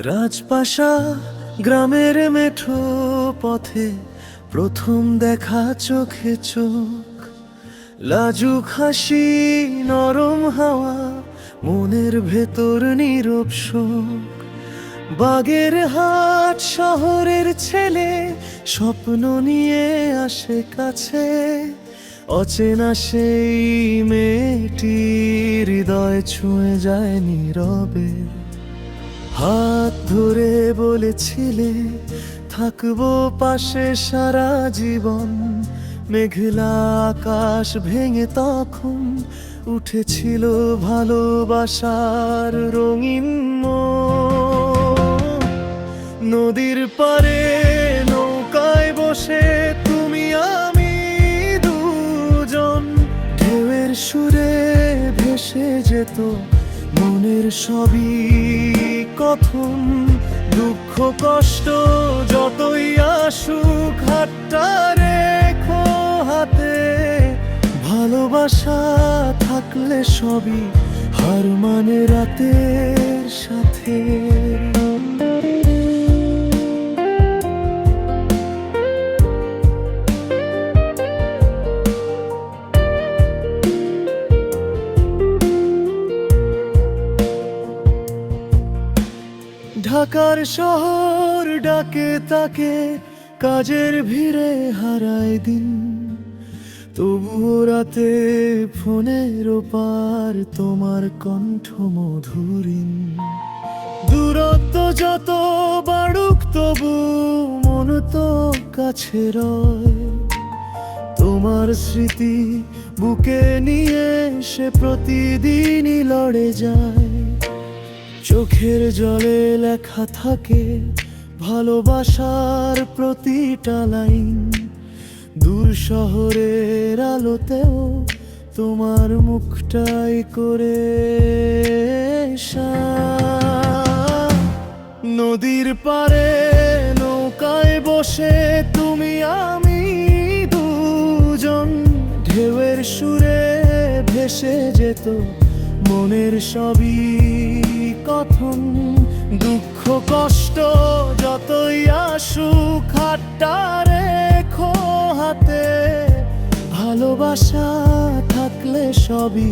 রাজপাশা গ্রামের মেঠো পথে প্রথম দেখা চোখে চোখ, লাজুক হাসি, নরম হাওয়া, মনের ভেতর নীরব শোক। বাগের হাট শহরের ছেলে স্বপ্ন নিয়ে আসে কাছে, অচেনা সেই মেয়েটি হৃদয় ছুঁয়ে যায় নীরবে। হাত ধরে বলেছিলে থাকবো পাশে সারা জীবন, মেঘলা আকাশ ভেঙে তখন উঠেছিল ভালোবাসার রঙিন মোড়। নদীর পারে নৌকায় বসে তুমি আমি দুজন, ঢেউয়ের সুরে ভেসে যেত মনের সবই কথন। দুঃখ কষ্ট যতই আসুক হাতটা রেখো হাতে, ভালোবাসা থাকলে সবই হার মানে রাতের সাথে। ঢাকার শহর ডাকে তাকে, কাজের ভিড়ে হারায় দিন, তবুও রাতে ফোনের ওপার তোমার কণ্ঠ মধুরিন। দূরত্ব যত বাড়ুক তবু মন তো কাছে রয়, তোমার স্মৃতি বুকে নিয়ে সে প্রতিদিনই লড়ে যায়। চোখের জলে লেখা থাকে ভালোবাসার প্রতিটা লাইন, দূর শহরের আলোতেও তোমার মুখটাই করে নদীর পারে নৌকায় বসে তুমি আমি দুজন, ঢেউয়ের সুরে ভেসে যেত মনের সবই কথন। দুঃখ কষ্ট যতই আসুক হাতটা রেখো হাতে, ভালোবাসা থাকলে সবই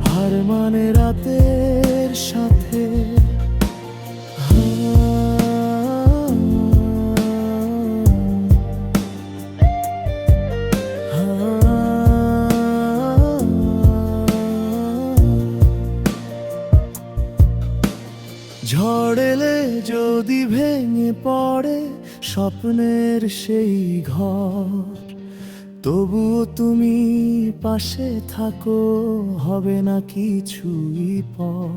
হার মানে রাতের সাথে। ঝড় এলে যদি ভেঙে পড়ে স্বপ্নের সেই ঘর, তবুও তুমি পাশে থাকো, হবে না কিছুই পর।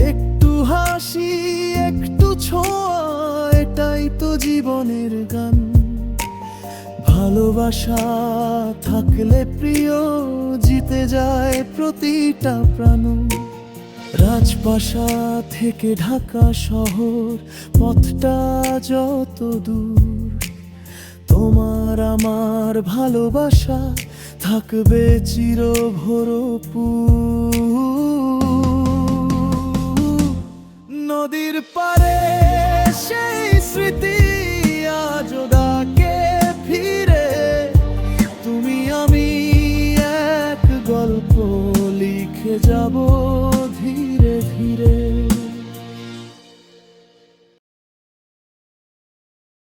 একটু হাসি একটু ছোঁয়া, এটাই তো জীবনের গান। ভালোবাসা থাকলে প্রিয় জিতে যায় প্রতিটা প্রাণ। রাজপাশা থেকে ঢাকা শহর পথটা যত দূর, তোমার আমার ভালোবাসা থাকবে চির ভরপুর। নদীর পারে